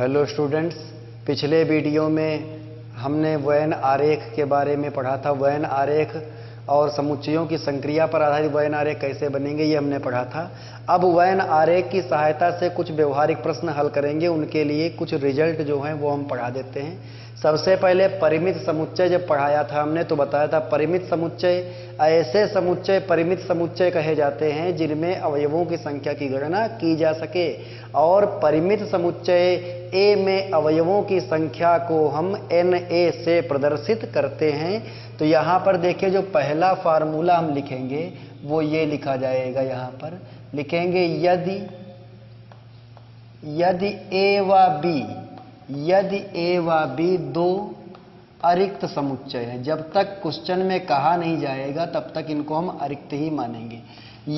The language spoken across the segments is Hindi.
हेलो स्टूडेंट्स, पिछले वीडियो में हमने वैन आरेख के बारे में पढ़ा था। वैन आरेख और समुच्चयों की संक्रिया पर आधारित वैन आरेख कैसे बनेंगे ये हमने पढ़ा था। अब वैन आरेख की सहायता से कुछ व्यवहारिक प्रश्न हल करेंगे, उनके लिए कुछ रिजल्ट जो हैं वो हम पढ़ा देते हैं। सबसे पहले परिमित समुच्चय जब पढ़ाया था हमने तो बताया था परिमित समुच्चय ऐसे समुच्चय परिमित समुच्चय कहे जाते हैं जिनमें अवयवों की संख्या की गणना की जा सके, और परिमित समुच्चय ए में अवयवों की संख्या को हम Na से प्रदर्शित करते हैं। तो यहाँ पर देखिए जो पहला फार्मूला हम लिखेंगे वो ये लिखा जाएगा। यहाँ पर लिखेंगे यदि ए व बी दो अरिक्त समुच्चय है। जब तक क्वेश्चन में कहा नहीं जाएगा तब तक इनको हम अरिक्त ही मानेंगे।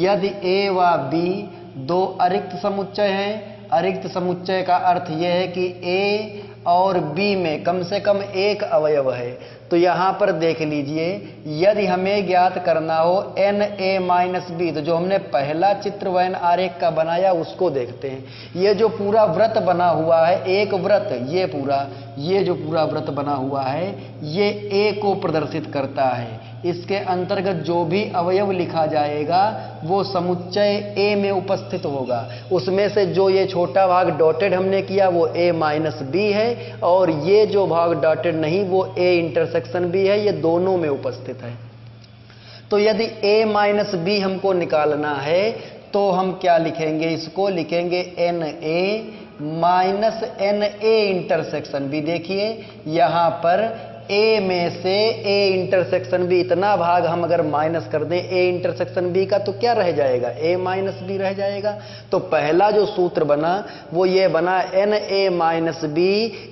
यदि ए व बी दो अरिक्त समुच्चय हैं, अरिक्त समुच्चय का अर्थ यह है कि ए और बी में कम से कम एक अवयव है। तो यहाँ पर देख लीजिए, यदि हमें ज्ञात करना हो Na-b, तो जो हमने पहला चित्र वैन आरेख का बनाया उसको देखते हैं। ये जो पूरा वृत्त बना हुआ है, एक वृत्त, ये जो पूरा वृत्त बना हुआ है ये ए को प्रदर्शित करता है। इसके अंतर्गत जो भी अवयव लिखा जाएगा वो समुच्चय ए में उपस्थित होगा। उसमें से जो ये छोटा भाग डॉटेड हमने किया वो A-b है, और ये जो भाग डॉटेड नहीं वो A इंटरसेक्शन B है। ये दोनों में उपस्थित है। तो यदि A-b हमको निकालना है तो हम क्या लिखेंगे? इसको लिखेंगे Na minus Na intersection B। देखिए यहाँ पर A में से A इंटरसेक्शन B इतना भाग हम अगर माइनस कर दें A इंटरसेक्शन B का तो क्या रह जाएगा? A-b रह जाएगा। तो पहला जो सूत्र बना वो ये बना Na-b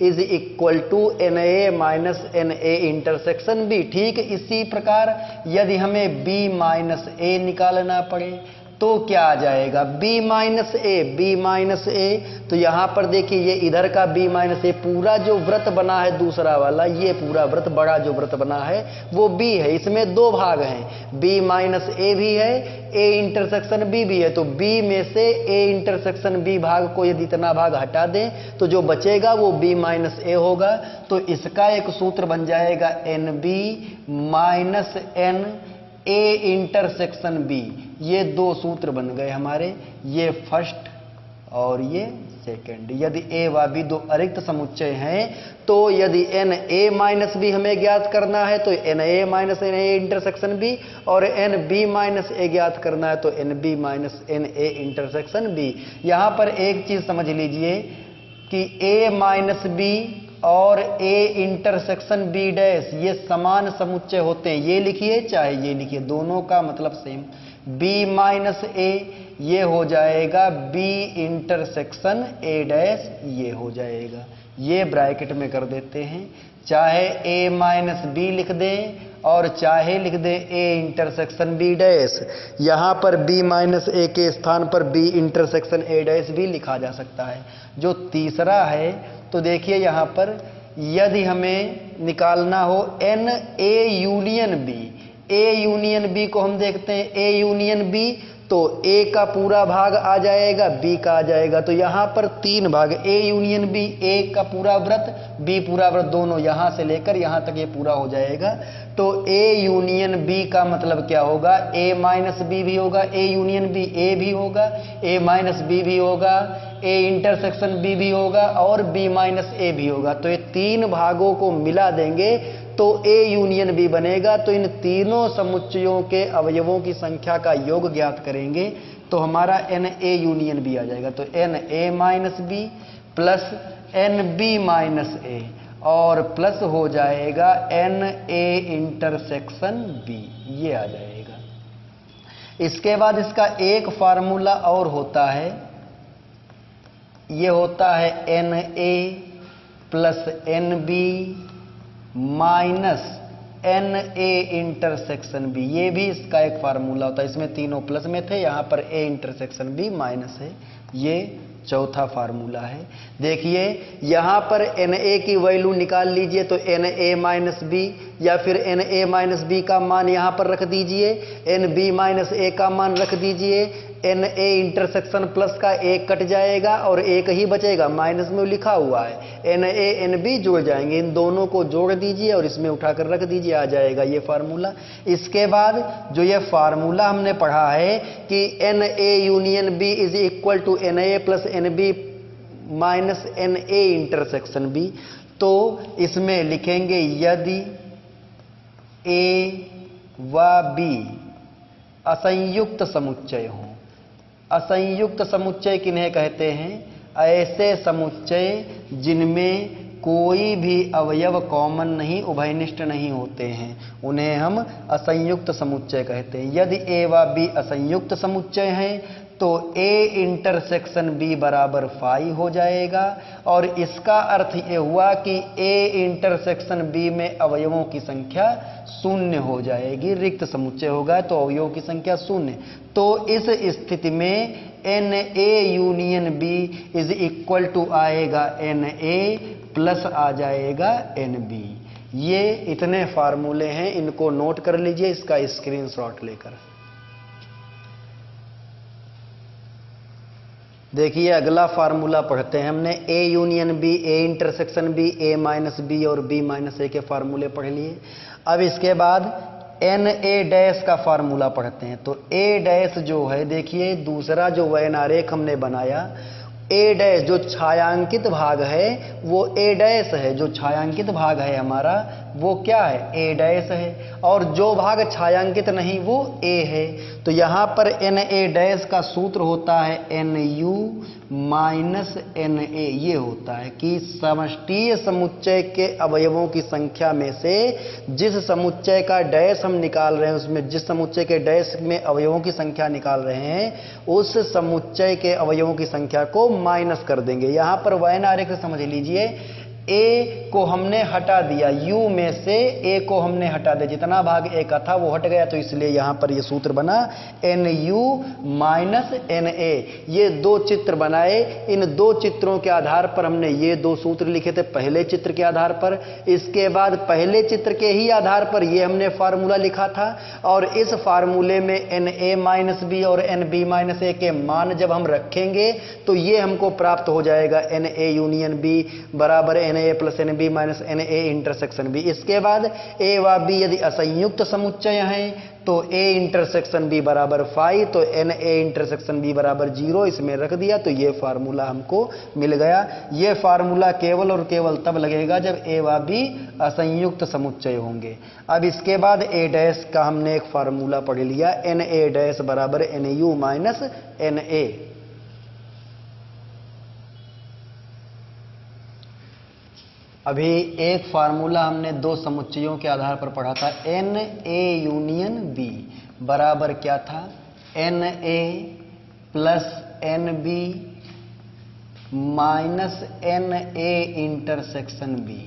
is equal to Na intersection B। ठीक इसी प्रकार यदि हमें B-a निकालना पड़े तो क्या आ जाएगा? B-a। तो यहां पर देखिए ये इधर का B-a पूरा जो वृत्त बना है दूसरा वाला, ये पूरा वृत्त बड़ा जो वृत्त बना है वो B है। इसमें दो भाग हैं, B-a भी है, A इंटरसेक्शन B भी है। तो B में से A इंटरसेक्शन B भाग को यदि इतना भाग हटा दें तो जो बचेगा वो B-a होगा। तो इसका एक सूत्र बन जाएगा NB minus NA intersection B। ये दो सूत्र बन गए हमारे, ये फर्स्ट और ये सेकंड। यदि A व B दो अरिक्त समुच्चय हैं तो यदि Na-b हमें ज्ञात करना है तो Na minus Na intersection B, और NB-a ज्ञात करना है तो NB minus Na intersection B। यहाँ पर एक चीज समझ लीजिए कि A-b और A इंटरसेक्शन B डैश ये समान समुच्चय होते हैं। ये लिखिए चाहे ये लिखिए, दोनों का मतलब सेम। B-a ये हो जाएगा B इंटरसेक्शन A डैश, ये हो जाएगा। ये ब्रैकेट में कर देते हैं, चाहे A-b लिख दें और चाहे लिख दें A इंटरसेक्शन B डैश। यहाँ पर B-a के स्थान पर B इंटरसेक्शन A डैश भी लिखा जा सकता है। जो तीसरा है तो देखिए यहाँ पर यदि हमें निकालना हो Na union B, A union B को हम देखते हैं A यूनियन B, तो A का पूरा भाग आ जाएगा, B का आ जाएगा। तो यहाँ पर तीन भाग A यूनियन B, A का पूरा वृत्त B पूरा वृत्त, दोनों यहाँ से लेकर यहाँ तक ये पूरा हो जाएगा। तो A यूनियन B का मतलब क्या होगा? A-b भी होगा, A यूनियन B A भी होगा, A-b भी होगा, A इंटरसेक्शन B भी होगा, और B-a भी होगा। तो ये तीन भागों को मिला देंगे तो A यूनियन B बनेगा। तो इन तीनों समुच्चयों के अवयवों की संख्या का योग ज्ञात करेंगे तो हमारा Na यूनियन B आ जाएगा। तो Na-b प्लस NB-a और प्लस हो जाएगा Na इंटरसेक्शन B, ये आ जाएगा। इसके बाद इसका एक फार्मूला और होता है, ये होता है Na plus NB minus Na intersection B। ये भी इसका एक फार्मूला होता है। इसमें तीनों प्लस में थे, यहाँ पर A इंटरसेक्शन B माइनस है। ये चौथा फार्मूला है। देखिए यहाँ पर Na की वैल्यू निकाल लीजिए तो Na-b या फिर Na-b का मान यहाँ पर रख दीजिए, NB-a का मान रख दीजिए, एन ए इंटरसेक्शन प्लस का एक कट जाएगा और एक ही बचेगा, माइनस में लिखा हुआ है, एन ए एन बी जुड़ जाएंगे, इन दोनों को जोड़ दीजिए और इसमें उठाकर रख दीजिए, आ जाएगा ये फार्मूला। इसके बाद जो ये फार्मूला हमने पढ़ा है कि n A union B is equal to N A plus N B minus n A intersection B, तो इसमें लिखेंगे यदि ए व बी असंयुक्त समुच्चय हो। असंयुक्त समुच्चय किन्हें कहते हैं? ऐसे समुच्चय जिनमें कोई भी अवयव कॉमन नहीं, उभयनिष्ठ नहीं होते हैं, उन्हें हम असंयुक्त समुच्चय कहते हैं। यदि ए व बी असंयुक्त समुच्चय हैं तो ए इंटरसेक्शन बी बराबर फाई हो जाएगा, और इसका अर्थ ये हुआ कि ए इंटरसेक्शन बी में अवयवों की संख्या शून्य हो जाएगी। रिक्त समुच्चय होगा तो अवयवों की संख्या शून्य। तो इस स्थिति में n A union B is equal to आएगा एन ए प्लस आ जाएगा एन बी। ये इतने फार्मूले हैं, इनको नोट कर लीजिए इसका स्क्रीनशॉट लेकर। देखिए अगला फार्मूला पढ़ते हैं हमने। A union B, A intersection B, A minus B और बी माइनस ए के फार्मूले पढ़ लिए। अब इसके बाद एन ए डैश का फार्मूला पढ़ते हैं। तो ए डैश जो है, देखिए दूसरा जो वैन आरेख हमने बनाया, ए डैश जो छायांकित भाग है वो ए डैश है, जो छायांकित भाग है हमारा वो क्या है? ए डैश है, और जो भाग छायांकित नहीं वो ए है। तो यहां पर एन ए डैश का सूत्र होता है n U minus n A. ये होता है कि समष्टीय समुच्चय के अवयवों की संख्या में से जिस समुच्चय का डैश हम निकाल रहे हैं, उसमें जिस समुच्चय के डैश में अवयवों की संख्या निकाल रहे हैं, उस समुच्चय के अवयवों की संख्या को माइनस कर देंगे। यहां पर वैन आरेख से समझ लीजिए, ए को हमने हटा दिया, यू में से ए को हमने हटा दिया, जितना भाग ए का था वो हट गया, तो इसलिए यहां पर ये सूत्र बना n U minus n A. ये दो चित्र बनाए, इन दो चित्रों के आधार पर हमने ये दो सूत्र लिखे थे, पहले चित्र के आधार पर। इसके बाद पहले चित्र के ही आधार पर ये हमने फार्मूला लिखा था, और इस फार्मूले में एन ए माइनस बी और एन बी माइनस ए के मान जब हम रखेंगे तो ये हमको प्राप्त हो जाएगा एन ए यूनियन बी बराबर N A plus N B minus n A intersection B. इसके बाद ए व बी यदि असंयुक्त समुच्चय हैं तो ए इंटरसेक्शन बी बराबर फाई, तो एन ए इंटरसेक्शन बी बराबर 0, इसमें रख दिया, तो ये फार्मूला हमको मिल गया। ये फार्मूला केवल और केवल तब लगेगा जब ए व बी असंयुक्त समुच्चय होंगे। अब इसके बाद ए डैश का हमने एक फार्मूला पढ़ लिया, एन ए डैश बराबर n U minus n A. अभी एक फार्मूला हमने दो समुच्चयों के आधार पर पढ़ा था, एन ए यूनियन बी बराबर क्या था? N A plus N B minus n A intersection B,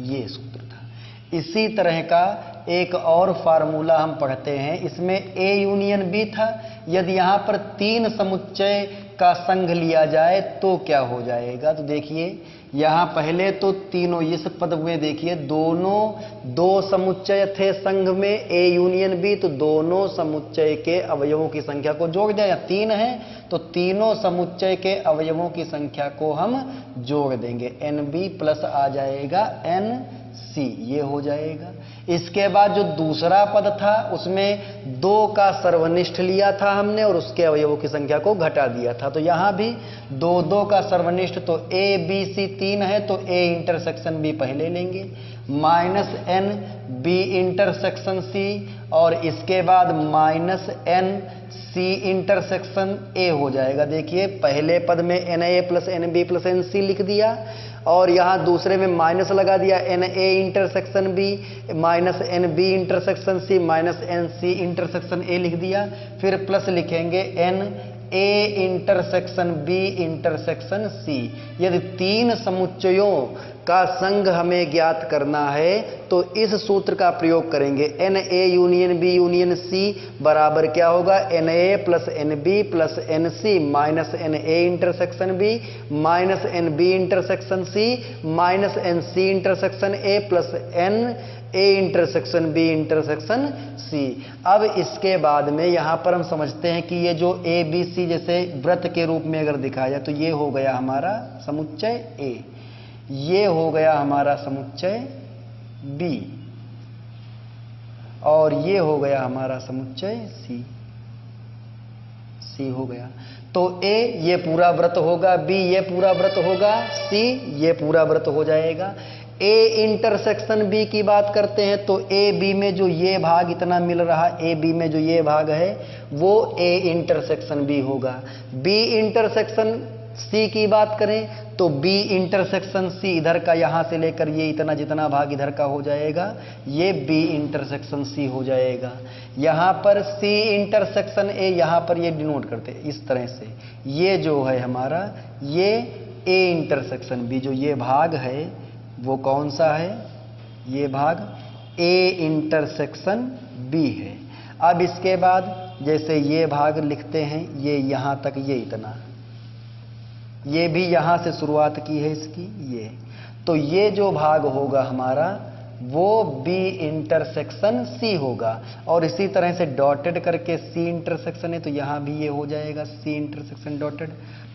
ये सूत्र था। इसी तरह का एक और फार्मूला हम पढ़ते हैं, इसमें ए यूनियन बी था। यदि यहां पर तीन समुच्चय का संघ लिया जाए तो क्या हो जाएगा? तो देखिए यहां पहले तो तीनों, इस पद में देखिए दोनों दो समुच्चय थे संघ में ए यूनियन बी, तो दोनों समुच्चय के अवयवों की संख्या को जोड़ दें, या तीन है तो तीनों समुच्चय के अवयवों की संख्या को हम जोड़ देंगे, एन बी प्लस आ जाएगा एन सी, ये हो जाएगा। इसके बाद जो दूसरा पद था उसमें दो का सर्वनिष्ठ लिया था हमने और उसके अवयवों की संख्या को घटा दिया था, तो यहां भी दो दो का सर्वनिष्ठ, तो ए बी सी तीन है तो ए इंटरसेक्शन बी पहले लेंगे, minus n B intersection C, और इसके बाद minus n C intersection A हो जाएगा। देखिए पहले पद में n A plus N B plus n C लिख दिया, और यहां दूसरे में माइनस लगा दिया, n A intersection B minus n B intersection C minus n C intersection A लिख दिया। फिर प्लस लिखेंगे n A intersection B intersection C. यदि तीन समुच्चयों का संघ हमें ज्ञात करना है तो इस सूत्र का प्रयोग करेंगे, n A union B union C बराबर क्या होगा? N A plus N B plus n C minus n A intersection B minus n B intersection C minus n C intersection A plus N A intersection B intersection C. अब इसके बाद में यहां पर हम समझते हैं कि ये जो ए बी सी जैसे वृत्त के रूप में अगर दिखाया जाए तो ये हो गया हमारा समुच्चय ए, ये हो गया हमारा समुच्चय बी, और ये हो गया हमारा समुच्चय सी। सी हो गया तो ए ये पूरा वृत्त होगा, बी ये पूरा वृत्त होगा, सी ये पूरा वृत्त हो जाएगा। ए इंटरसेक्शन बी की बात करते हैं तो ए बी में जो ये भाग इतना मिल रहा, ए बी में जो ये भाग है वो ए इंटरसेक्शन बी होगा। बी इंटरसेक्शन सी की बात करें तो बी इंटरसेक्शन सी इधर का यहां से लेकर ये इतना जितना भाग इधर का हो जाएगा ये बी इंटरसेक्शन सी हो जाएगा। यहां पर सी इंटरसेक्शन ए यहां पर ये डिनोट करते हैं इस तरह से, ये जो है हमारा ये ए इंटरसेक्शन बी, जो ये भाग है वो कौन सा है, ये भाग ए इंटरसेक्शन बी है। अब इसके बाद जैसे ये भाग लिखते हैं, ये यहां तक ये इतना, ये भी यहां से शुरुआत की है इसकी ये, तो ये जो भाग होगा हमारा वो बी इंटरसेक्शन सी होगा। और इसी तरह से डॉटेड करके सी इंटरसेक्शन है तो यहां भी ये हो जाएगा सी इंटरसेक्शन डॉटेड,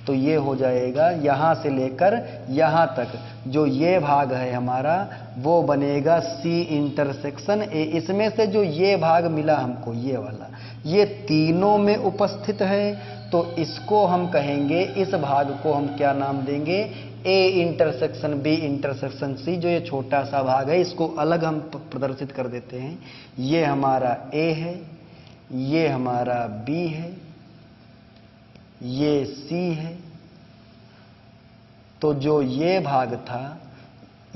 तो ये हो जाएगा यहां से लेकर यहां तक जो ये भाग है हमारा वो बनेगा सी इंटरसेक्शन ए। इसमें से जो ये भाग मिला हमको ये वाला, ये तीनों में उपस्थित है तो इसको हम कहेंगे, इस भाग को हम क्या नाम देंगे, A intersection B intersection C. जो ये छोटा सा भाग है इसको अलग हम प्रदर्शित कर देते हैं, ये हमारा ए है, ये हमारा बी है, ये सी है। तो जो ये भाग था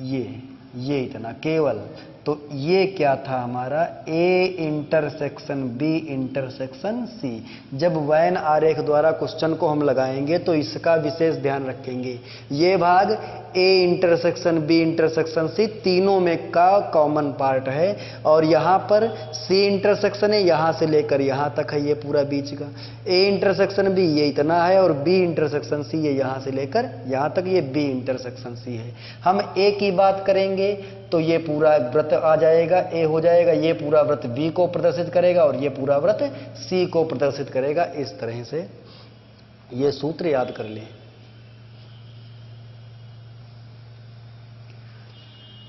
ये इतना केवल, तो ये क्या था हमारा A intersection B intersection C. जब वैन आरेख द्वारा क्वेश्चन को हम लगाएंगे तो इसका विशेष ध्यान रखेंगे, ये भाग A intersection B intersection C तीनों में का कॉमन पार्ट है, और यहां पर सी इंटरसेक्शन है यहां से लेकर यहां तक है ये पूरा बीच का, ए इंटरसेक्शन बी ये इतना है और बी इंटरसेक्शन सी ये यहां से लेकर यहां तक ये बी इंटरसेक्शन सी है। हम ए की बात करेंगे तो ये पूरा वृत्त आ जाएगा, ए हो जाएगा, ये पूरा वृत्त बी को प्रदर्शित करेगा और ये पूरा वृत्त सी को प्रदर्शित करेगा। इस तरह से ये सूत्र याद कर लें।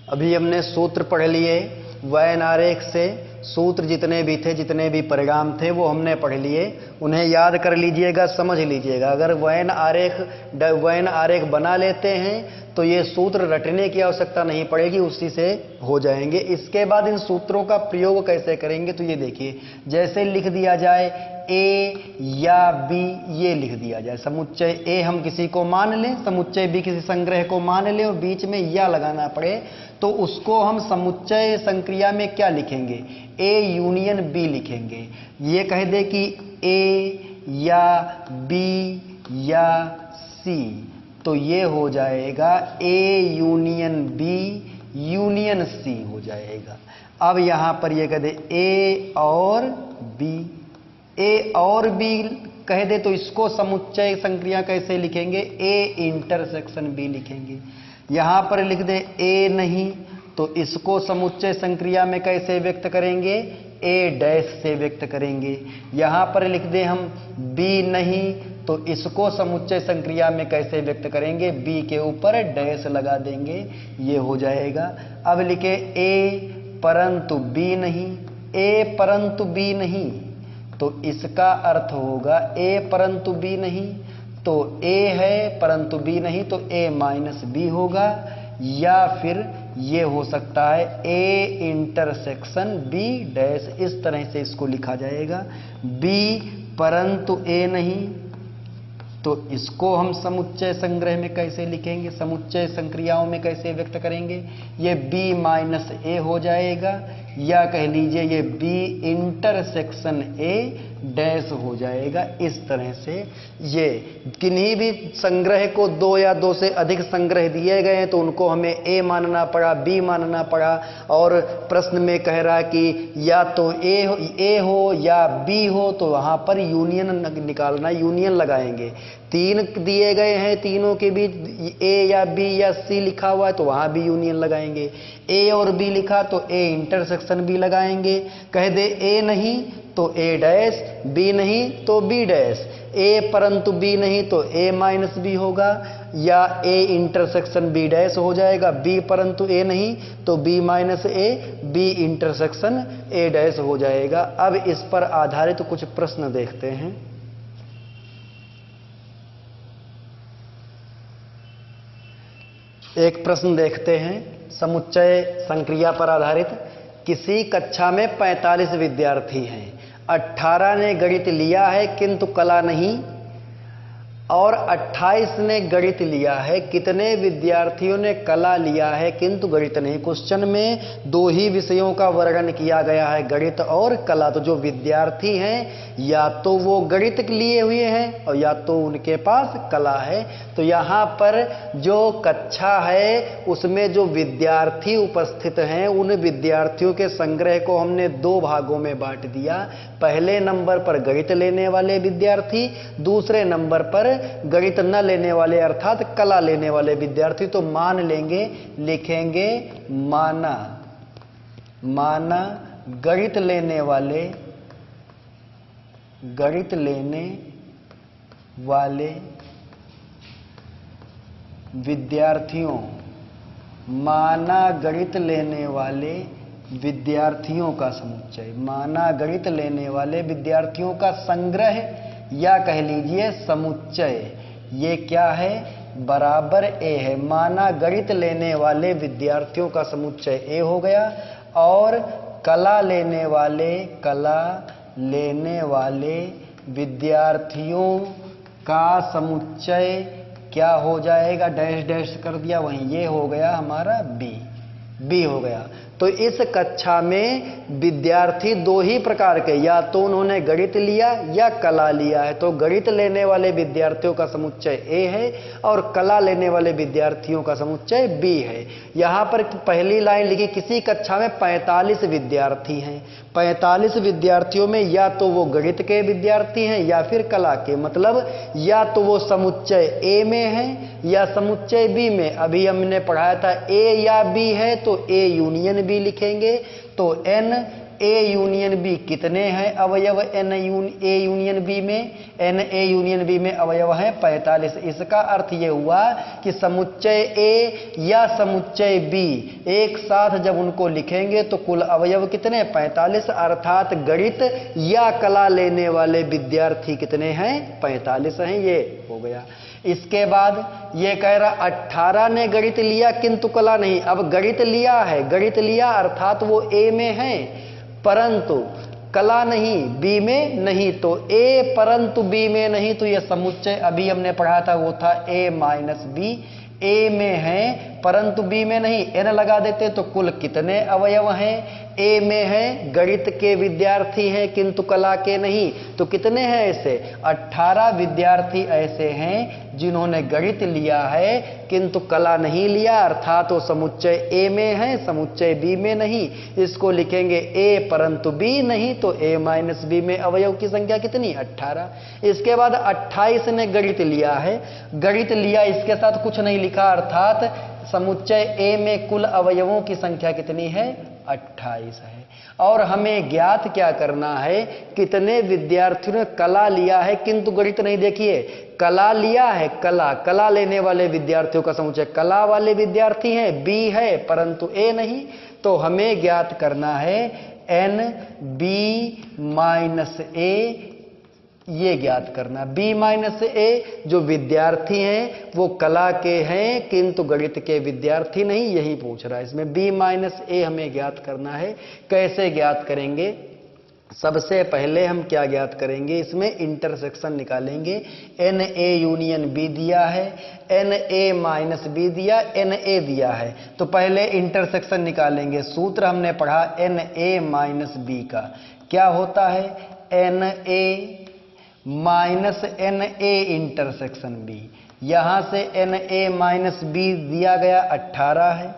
अभी हमने सूत्र पढ़ लिए, वैन आरेख से सूत्र जितने भी थे, जितने भी परिणाम थे वो हमने पढ़ लिए, उन्हें याद कर लीजिएगा, समझ लीजिएगा। अगर वैन आरेख बना लेते हैं तो ये सूत्र रटने की आवश्यकता नहीं पड़ेगी, उसी से हो जाएंगे। इसके बाद इन सूत्रों का प्रयोग कैसे करेंगे तो ये देखिए, जैसे लिख दिया जाए ए या बी, ये लिख दिया जाए समुच्चय ए हम किसी को मान लें, समुच्चय बी किसी संग्रह को मान लें और बीच में या लगाना पड़े तो उसको हम समुच्चय संक्रिया में क्या लिखेंगे, ए यूनियन बी लिखेंगे। ये कह दे कि ए या बी या सी, तो ये हो जाएगा A union B union C हो जाएगा। अब यहां पर ये कह दे ए और बी, ए और बी कह दे तो इसको समुच्चय संक्रिया कैसे लिखेंगे, ए इंटरसेक्शन बी लिखेंगे। यहां पर लिख दे ए नहीं तो इसको समुच्चय संक्रिया में कैसे व्यक्त करेंगे, ए डैश से व्यक्त करेंगे। यहां पर लिख दे हम बी नहीं तो इसको समुच्चय संक्रिया में कैसे व्यक्त करेंगे, बी के ऊपर डैश लगा देंगे, ये हो जाएगा। अब लिखे ए परंतु बी नहीं, ए परंतु बी नहीं तो इसका अर्थ होगा ए परंतु बी नहीं, तो ए है परंतु बी नहीं तो ए माइनस बी होगा, या फिर ये हो सकता है ए इंटरसेक्शन बी डैश, इस तरह से इसको लिखा जाएगा। बी परंतु ए नहीं तो इसको हम समुच्चय संग्रह में कैसे लिखेंगे, समुच्चय संक्रियाओं में कैसे व्यक्त करेंगे, ये b माइनस ए हो जाएगा, या कह लीजिए ये b इंटरसेक्शन ए डैश हो जाएगा। इस तरह से ये किन्हीं भी संग्रह को 2 या 2 से अधिक संग्रह दिए गए हैं तो उनको हमें ए मानना पड़ा, बी मानना पड़ा, और प्रश्न में कह रहा है कि या तो ए हो या बी हो, तो वहां पर यूनियन निकालना, यूनियन लगाएंगे। 3 दिए गए हैं, तीनों के बीच ए या बी या सी लिखा हुआ है तो वहां भी यूनियन लगाएंगे। ए और बी लिखा तो ए इंटरसेक्शन बी लगाएंगे। कह दे ए नहीं तो ए डैश, बी नहीं तो बी डैश, ए परंतु बी नहीं तो ए माइनस बी होगा, या ए इंटरसेक्शन बी डैश हो जाएगा, बी परंतु ए नहीं तो B minus A, B intersection A dash हो जाएगा। अब इस पर आधारित कुछ प्रश्न देखते हैं। एक प्रश्न देखते हैं समुच्चय संक्रिया पर आधारित। किसी कक्षा में 45 विद्यार्थी हैं, 18 ने गणित लिया है किंतु कला नहीं, और 28 ने गणित लिया है। कितने विद्यार्थियों ने कला लिया है किंतु गणित नहीं? क्वेश्चन में 2 ही विषयों का वर्णन किया गया है, गणित और कला। तो जो विद्यार्थी हैं या तो वो गणित लिए हुए हैं और या तो उनके पास कला है। तो यहाँ पर जो कक्षा है उसमें जो विद्यार्थी उपस्थित हैं उन विद्यार्थियों के संग्रह को हमने 2 भागों में बांट दिया। पहले नंबर पर गणित लेने वाले विद्यार्थी, दूसरे नंबर पर गणित न लेने वाले अर्थात कला लेने वाले विद्यार्थी। तो मान लेंगे, लिखेंगे माना गणित लेने वाले विद्यार्थियों, माना गणित लेने वाले विद्यार्थियों का समुच्चय, माना गणित लेने वाले विद्यार्थियों का संग्रह या कह लीजिए समुच्चय। ये क्या है? बराबर ए है। माना गणित लेने वाले विद्यार्थियों का समुच्चय ए हो गया, और कला लेने वाले विद्यार्थियों का समुच्चय क्या हो जाएगा? डैश डैश कर दिया, वहीं ये हो गया हमारा बी हो गया। तो इस कक्षा में विद्यार्थी 2 ही प्रकार के, या तो उन्होंने गणित लिया या कला लिया है। तो गणित लेने वाले विद्यार्थियों का समुच्चय ए है और कला लेने वाले विद्यार्थियों का समुच्चय बी है। यहाँ पर पहली लाइन लिखी, किसी कक्षा में 45 विद्यार्थी हैं। 45 विद्यार्थियों में या तो वो गणित के विद्यार्थी हैं या फिर कला के, मतलब या तो वो समुच्चय ए में है या समुच्चय बी में। अभी हमने पढ़ाया था ए या बी है तो ए यूनियन बी लिखेंगे। तो एन ए यूनियन बी कितने हैं अवयव ए यूनियन बी में? एन ए यूनियन बी में अवयव हैं 45। इसका अर्थ ये हुआ कि समुच्चय ए या समुच्चय बी एक साथ जब उनको लिखेंगे तो कुल अवयव कितने? 45। अर्थात गणित या कला लेने वाले विद्यार्थी कितने हैं? 45 हैं। ये हो गया। इसके बाद ये कह रहा 18 ने गणित लिया किंतु कला नहीं। अब गणित लिया है, गणित लिया अर्थात वो ए में है परंतु कला नहीं, बी में नहीं। तो ए परंतु बी में नहीं, तो ये समुच्चय अभी हमने पढ़ा था वो था ए माइनस बी। ए में है परंतु बी में नहीं, एन लगा देते तो कुल कितने अवयव हैं? ए में है गणित के विद्यार्थी हैं किंतु कला के नहीं, तो कितने हैं ऐसे? 18 विद्यार्थी ऐसे हैं जिन्होंने गणित लिया है किंतु कला नहीं लिया, अर्थात वो समुच्चय ए में है, समुच्चय बी में नहीं। इसको लिखेंगे ए परंतु बी नहीं, तो ए माइनस बी में अवयव की संख्या कितनी? 18। इसके बाद 28 ने गणित लिया है, गणित लिया इसके साथ कुछ नहीं लिखा, अर्थात समुच्चय ए में कुल अवयवों की संख्या कितनी है? 28 है। और हमें ज्ञात क्या करना है? कितने विद्यार्थियों ने कला लिया है किंतु गणित नहीं? देखिए कला लिया है, कला लेने वाले विद्यार्थियों का समुच्चय, कला वाले विद्यार्थी हैं, बी है परंतु ए नहीं। तो हमें ज्ञात करना है एन बी माइनस ए, ये ज्ञात करना। बी माइनस ए जो विद्यार्थी हैं वो कला के हैं किंतु गणित के विद्यार्थी नहीं, यही पूछ रहा है इसमें। बी माइनस ए हमें ज्ञात करना है। कैसे ज्ञात करेंगे? सबसे पहले हम क्या ज्ञात करेंगे? इसमें इंटरसेक्शन निकालेंगे। एन ए यूनियन बी दिया है, एन ए माइनस बी दिया, एन ए दिया है, तो पहले इंटरसेक्शन निकालेंगे। सूत्र हमने पढ़ा एन ए माइनस बी का क्या होता है? N A minus n A intersection B. यहां से एन ए माइनस बी दिया गया 18 है,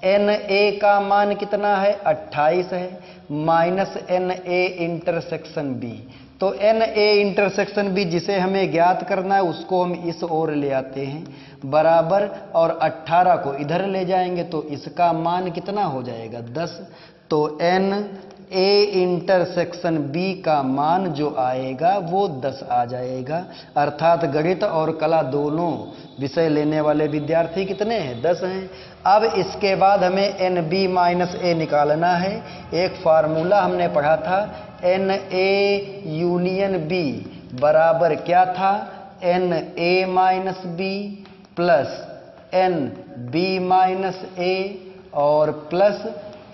एन ए का मान कितना है 28 है, minus n A intersection B. तो एन ए इंटरसेक्शन बी जिसे हमें ज्ञात करना है उसको हम इस ओर ले आते हैं बराबर, और 18 को इधर ले जाएंगे तो इसका मान कितना हो जाएगा 10। तो एन ए इंटरसेक्शन बी का मान जो आएगा वो 10 आ जाएगा। अर्थात गणित और कला दोनों विषय लेने वाले विद्यार्थी कितने हैं 10 हैं। अब इसके बाद हमें एन बी माइनस ए निकालना है। एक फार्मूला हमने पढ़ा था, एन ए यूनियन बी बराबर क्या था, N A minus B plus N B minus A और plus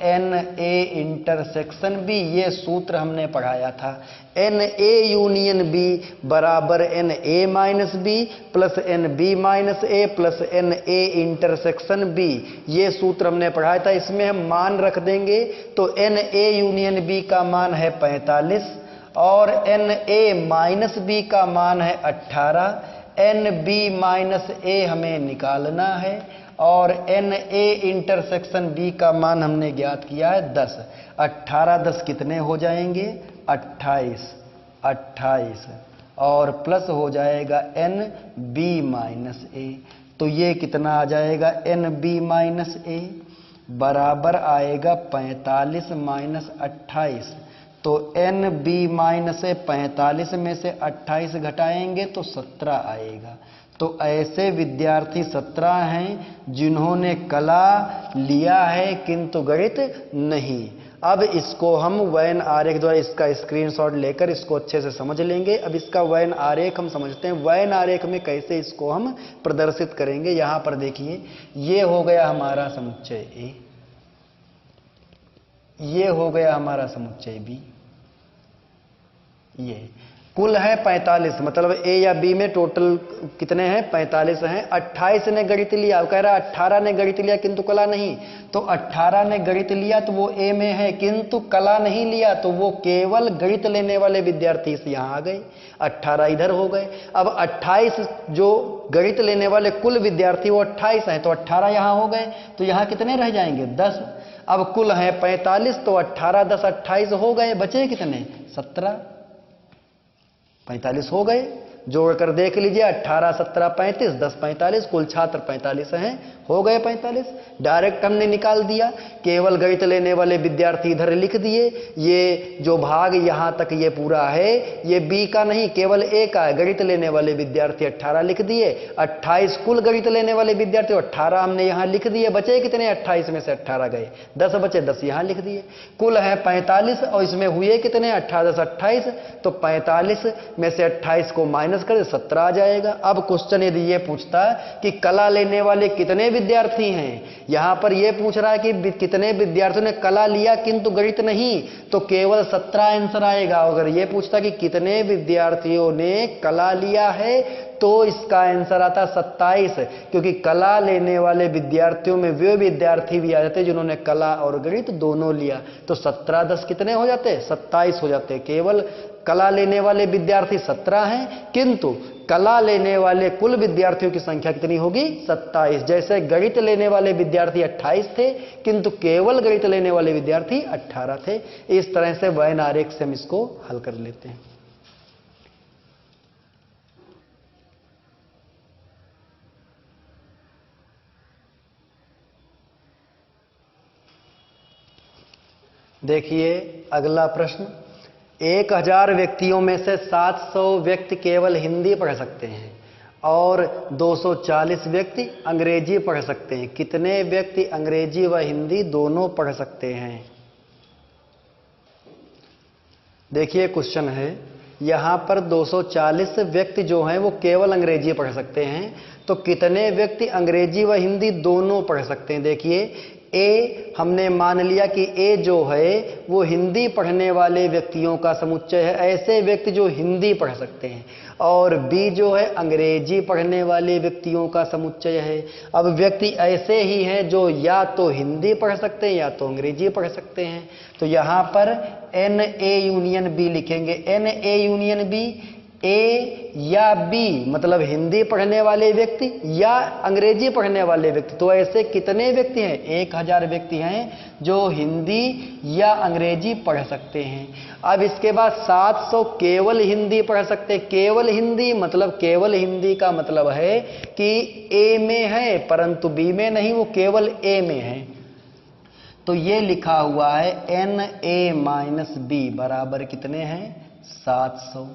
N A intersection B. ये सूत्र हमने पढ़ाया था, एन ए यूनियन बी बराबर N A minus B plus N B minus A plus N A intersection B. ये सूत्र हमने पढ़ाया था। इसमें हम मान रख देंगे तो एन ए यूनियन बी का मान है 45 और एन ए माइनस बी का मान है 18। एन बी माइनस ए हमें निकालना है और एन ए इंटरसेक्शन बी का मान हमने ज्ञात किया है 10। 18 10 कितने हो जाएंगे 28 और प्लस हो जाएगा एन बी माइनस ए। तो ये कितना आ जाएगा एन बी माइनस ए बराबर आएगा 45 माइनस 28। तो एन बी माइनस ए 45 में से 28 घटाएंगे तो 17 आएगा। तो ऐसे विद्यार्थी 17 हैं जिन्होंने कला लिया है किंतु गणित नहीं। अब इसको हम वैन आरेख द्वारा इसका स्क्रीनशॉट लेकर इसको अच्छे से समझ लेंगे। अब इसका वैन आरेख हम समझते हैं। वैन आरेख में कैसे इसको हम प्रदर्शित करेंगे। यहां पर देखिए, ये हो गया हमारा समुच्चय ए, ये हो गया हमारा समुच्चय बी। ये कुल है 45, मतलब ए या बी में टोटल कितने हैं 45 हैं। 28 ने गणित लिया, कह रहा 18 ने गणित लिया किंतु कला नहीं। तो 18 ने गणित लिया तो वो ए में है, किंतु कला नहीं लिया तो वो केवल गणित लेने वाले विद्यार्थी से यहां आ गए, 18 इधर हो गए। अब 28 जो गणित लेने वाले कुल विद्यार्थी वो 28 हैं, तो 18 यहां हो गए, तो यहां कितने रह जाएंगे 10। अब कुल है 45, तो 18 10 28 हो गए, बचे कितने 17। 45 हो गए, जोड़कर देख लीजिए 18 17 35 10 45, कुल छात्र 45 हैं, हो गए 45। डायरेक्ट हमने निकाल दिया। केवल गणित लेने वाले विद्यार्थी इधर लिख दिए। ये जो भाग यहां तक ये पूरा है ये बी का नहीं, केवल ए का है। गणित लेने वाले विद्यार्थी 18 लिख दिए। 28 कुल गणित लेने वाले विद्यार्थी 18 हमने यहां लिख दिए। बचे कितने 28 में से 18 गए, 10 बचे, 10 यहां लिख दिए। कुल है 45 और इसमें हुए कितने 18 10 28, तो 45 में से 28 को माइनस कर 17 आ जाएगा। अब क्वेश्चन यदि ये पूछता है कि कला लेने वाले कितने विद्यार्थी हैं, यहां पर यह पूछ रहा है कि कितने विद्यार्थियों ने कला लिया किंतु गणित नहीं, तो केवल 17 आंसर आएगा। अगर यह पूछता कि कितने विद्यार्थियों ने कला लिया है तो इसका आंसर आता 27, क्योंकि कला लेने वाले विद्यार्थियों में वे विद्यार्थी भी आ जाते जिन्होंने कला और गणित दोनों लिया। तो 17 10 कितने हो जाते 27 हो जाते। केवल कला लेने वाले विद्यार्थी 17 हैं, किंतु कला लेने वाले कुल विद्यार्थियों की संख्या कितनी होगी 27। जैसे गणित लेने वाले विद्यार्थी 28 थे किंतु केवल गणित लेने वाले विद्यार्थी 18 थे। इस तरह से वैन आरेख से हम इसको हल कर लेते हैं। देखिए अगला प्रश्न, 1000 व्यक्तियों में से 700 व्यक्ति केवल हिंदी पढ़ सकते हैं और 240 व्यक्ति अंग्रेजी पढ़ सकते हैं। कितने व्यक्ति अंग्रेजी व हिंदी दोनों पढ़ सकते हैं। देखिए क्वेश्चन है, यहां पर 240 व्यक्ति जो हैं वो केवल अंग्रेजी पढ़ सकते हैं, तो कितने व्यक्ति अंग्रेजी व हिंदी दोनों पढ़ सकते हैं। देखिए ए हमने मान लिया कि ए जो है वो हिंदी पढ़ने वाले व्यक्तियों का समुच्चय है, ऐसे व्यक्ति जो हिंदी पढ़ सकते हैं, और बी जो है अंग्रेजी पढ़ने वाले व्यक्तियों का समुच्चय है। अब व्यक्ति ऐसे ही हैं जो या तो हिंदी पढ़ सकते हैं या तो अंग्रेजी पढ़ सकते हैं। तो यहाँ पर एन ए यूनियन बी लिखेंगे। एन ए यूनियन बी, ए या बी मतलब हिंदी पढ़ने वाले व्यक्ति या अंग्रेजी पढ़ने वाले व्यक्ति। तो ऐसे कितने व्यक्ति हैं? 1000 व्यक्ति हैं जो हिंदी या अंग्रेजी पढ़ सकते हैं। अब इसके बाद 700 केवल हिंदी पढ़ सकते हैं। केवल हिंदी मतलब, केवल हिंदी का मतलब है कि ए में है परंतु बी में नहीं, वो केवल ए में है। तो ये लिखा हुआ है एन ए माइनस बी बराबर कितने हैं? 700।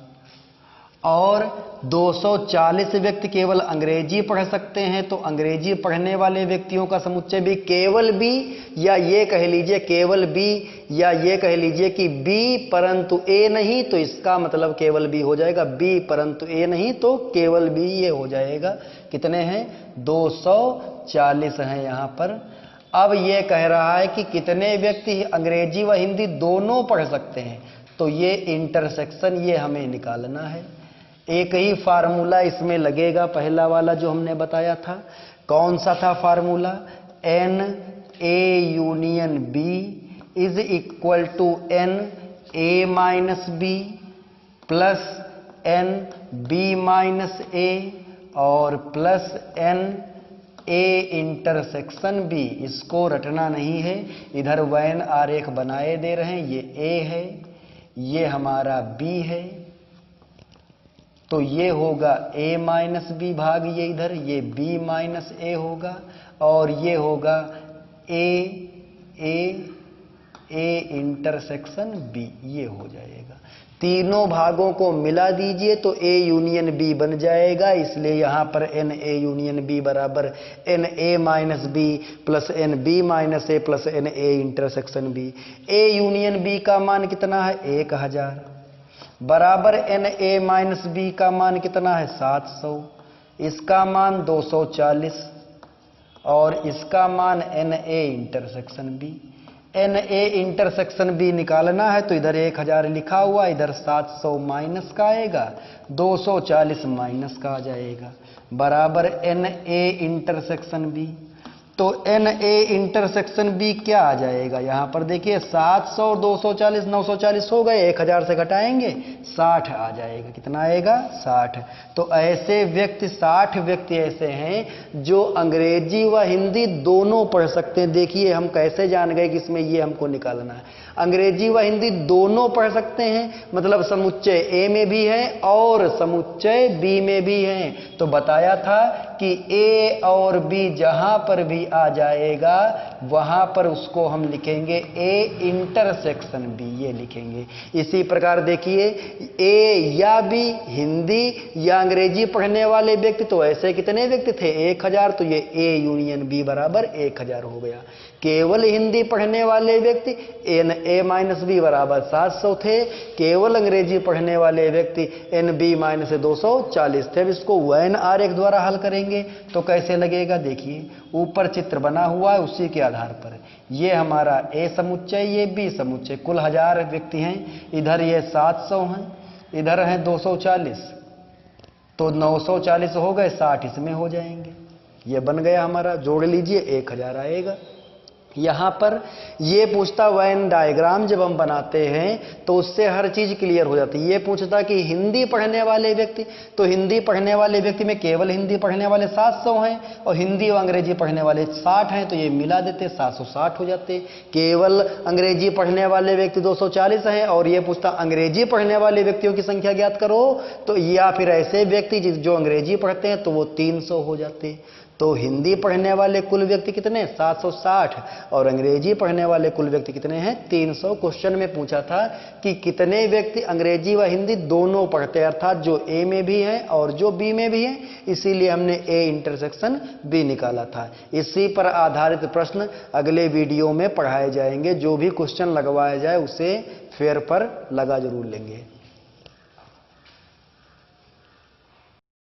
और 240 व्यक्ति केवल अंग्रेजी पढ़ सकते हैं। तो अंग्रेजी पढ़ने वाले व्यक्तियों का समुच्चय भी केवल बी, या ये कह लीजिए केवल बी, या ये कह लीजिए कि बी परंतु ए नहीं, तो इसका मतलब केवल बी हो जाएगा। बी परंतु ए नहीं तो केवल बी ये हो जाएगा। कितने हैं? 240 हैं यहाँ पर। अब ये कह रहा है कि कितने व्यक्ति अंग्रेजी व हिंदी दोनों पढ़ सकते हैं। तो ये इंटरसेक्शन ये हमें निकालना है। एक ही फार्मूला इसमें लगेगा, पहला वाला जो हमने बताया था। कौन सा था formula? N A union B is equal to N A minus B plus N B minus A और plus N A intersection B. इसको रटना नहीं है, इधर वैन आरेख बनाए दे रहे हैं। ये ए है, ये हमारा बी है, तो ये होगा a माइनस बी भाग ये इधर, ये b माइनस ए होगा, और ये होगा a इंटरसेक्शन b, ये हो जाएगा। तीनों भागों को मिला दीजिए तो a यूनियन b बन जाएगा। इसलिए यहाँ पर n a यूनियन b बराबर n a minus B plus n b minus A plus n a intersection b। a union b का मान कितना है? 1000 बराबर एन ए माइनस बी का मान कितना है? 700। इसका मान 240 और इसका मान n A intersection B. N A intersection B निकालना है तो इधर 1000 लिखा हुआ, इधर 700 माइनस का आएगा, 240 माइनस का आ जाएगा, बराबर एन ए इंटरसेक्शन बी। तो एन ए इंटरसेक्शन बी क्या आ जाएगा? यहाँ पर देखिए 700 240 940 हो गए, 1000 से घटाएंगे 60 आ जाएगा। कितना आएगा? 60। तो ऐसे व्यक्ति 60 व्यक्ति ऐसे हैं जो अंग्रेजी व हिंदी दोनों पढ़ सकते हैं। देखिए हम कैसे जान गए कि इसमें ये हमको निकालना है। अंग्रेजी व हिंदी दोनों पढ़ सकते हैं, मतलब समुच्चय ए में भी है और समुच्चय बी में भी है। तो बताया था कि ए और बी जहां पर भी आ जाएगा वहां पर उसको हम लिखेंगे ए इंटरसेक्शन बी, ये लिखेंगे। इसी प्रकार देखिए ए या बी हिंदी या अंग्रेजी पढ़ने वाले व्यक्ति, तो ऐसे कितने व्यक्ति थे? 1000। तो ये ए यूनियन बी बराबर 1000 हो गया। केवल हिंदी पढ़ने वाले व्यक्ति एन ए माइनस बी बराबर 700 थे। केवल अंग्रेजी पढ़ने वाले व्यक्ति एन बी माइनस 240 थे। अब इसको वैन आरेख द्वारा हल करेंगे तो कैसे लगेगा? देखिए ऊपर चित्र बना हुआ है, उसी के आधार पर ये हमारा ए समुच्चय, ये बी समुच्चय, कुल 1000 व्यक्ति हैं। इधर ये 700 हैं, इधर हैं 240, तो 940 हो गए, 60 इसमें हो जाएंगे। ये बन गया हमारा, जोड़ लीजिए 1000 आएगा। यहाँ पर ये पूछता वेन डायग्राम जब हम बनाते हैं तो उससे हर चीज क्लियर हो जाती है। ये पूछता कि हिंदी पढ़ने वाले व्यक्ति, तो हिंदी पढ़ने वाले व्यक्ति में केवल हिंदी पढ़ने वाले 700 हैं और हिंदी और अंग्रेजी पढ़ने वाले 60 हैं, तो ये मिला देते 760 हो जाते। केवल अंग्रेजी पढ़ने वाले व्यक्ति 240 हैं और ये पूछता अंग्रेजी पढ़ने वाले व्यक्तियों की संख्या ज्ञात करो, तो या फिर ऐसे व्यक्ति जो अंग्रेजी पढ़ते हैं तो वो 300 हो जाते। तो हिंदी पढ़ने वाले कुल व्यक्ति कितने? 760 और अंग्रेजी पढ़ने वाले कुल व्यक्ति कितने हैं? 300। क्वेश्चन में पूछा था कि कितने व्यक्ति अंग्रेजी व हिंदी दोनों पढ़ते हैं, अर्थात जो ए में भी है और जो बी में भी है, इसीलिए हमने ए इंटरसेक्शन बी निकाला था। इसी पर आधारित प्रश्न अगले वीडियो में पढ़ाए जाएंगे। जो भी क्वेश्चन लगवाया जाए उसे फेयर पर लगा जरूर लेंगे।